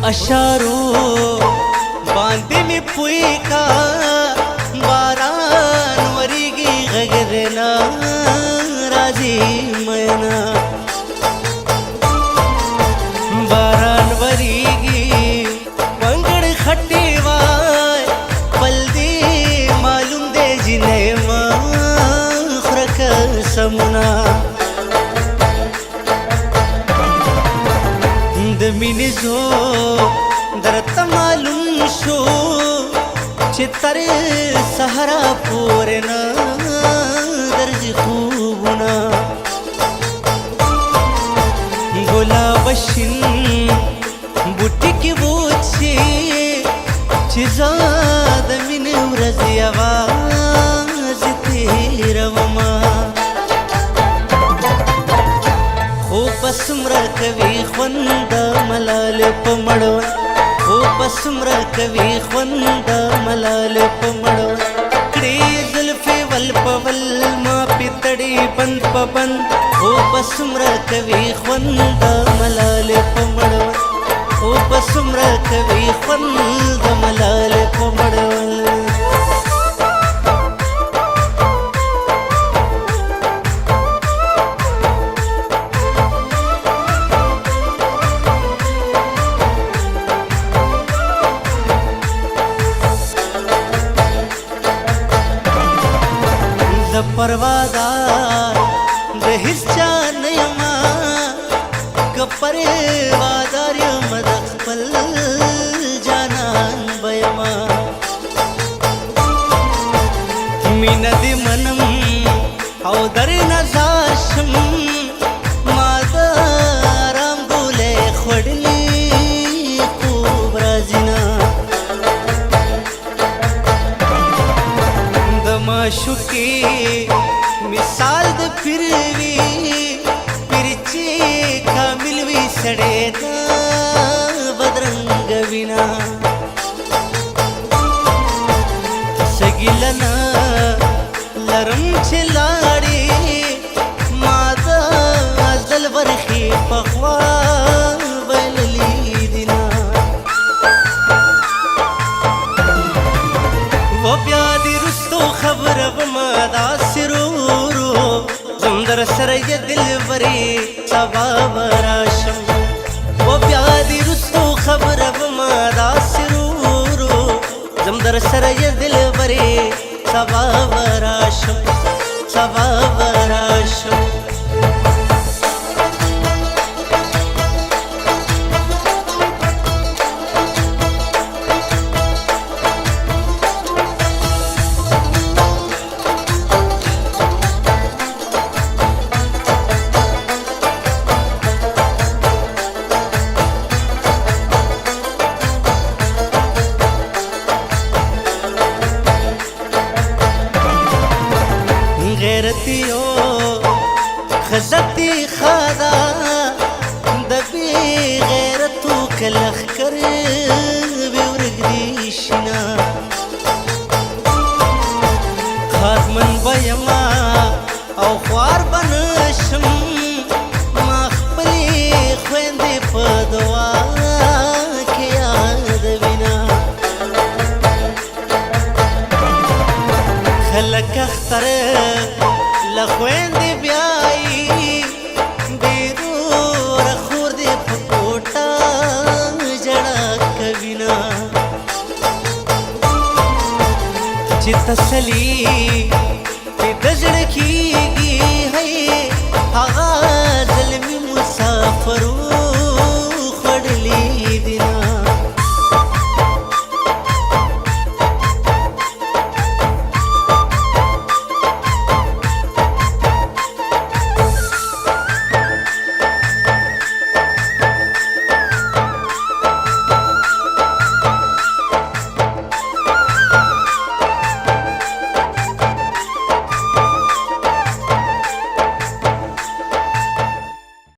اشارو باندې می پوي کا باران وريږي غږدنا راځي مینا باران وريږي پنګړ خټي وای پل دي معلوم دي جنې ما خرک سمنا د مینې زو درته معلوم شو چې تر سحرا پورې نه درځي خوبونه ګلاب شین بوټي کې وچې چې زاد مینې ورځي اواز تیروما خو پسمره کوي خوند ملال په مړو خو پسمره کوي خوند ملال په مړو کړي زلفې ول په ول ما پتړي بند په بند خو پسمره کوي خوند ملال په مړو خو پسمره کوي خوند ملال په مړو پروادار د هیڅ چا نه یما که پروادار یم د خپل جانان بهما مینه دې منم او درې نظر شم ما د آرام ګولې خوړلې خوب راځي نه د معشوقې مثال د پیروي پرچی کامل وی سړې دا بدرنګ وینا سګیلنا لرم چلاړي ما دا ازل ورخي پخوا وللی دینا و بیا دې رستو خبره ما دا سرورو زمدر سره ی دلبري سبا وراشم و بیا دې رستو خبره ما دا سرورو زمدر سره ی دلبري سبا وراشم سبا وراشم غیرتیو خزتی خدا د بی غیرتو کلخ کر بیورگدی شنا خاتمن بیما او خوار بنشم ما خپلی خویندی په دعا کې یاد وینا خلک اختر لخوین دی بیائی بیرو رخور دی پکوٹا جڑا کبینا چی تسلی تی دجڑ کی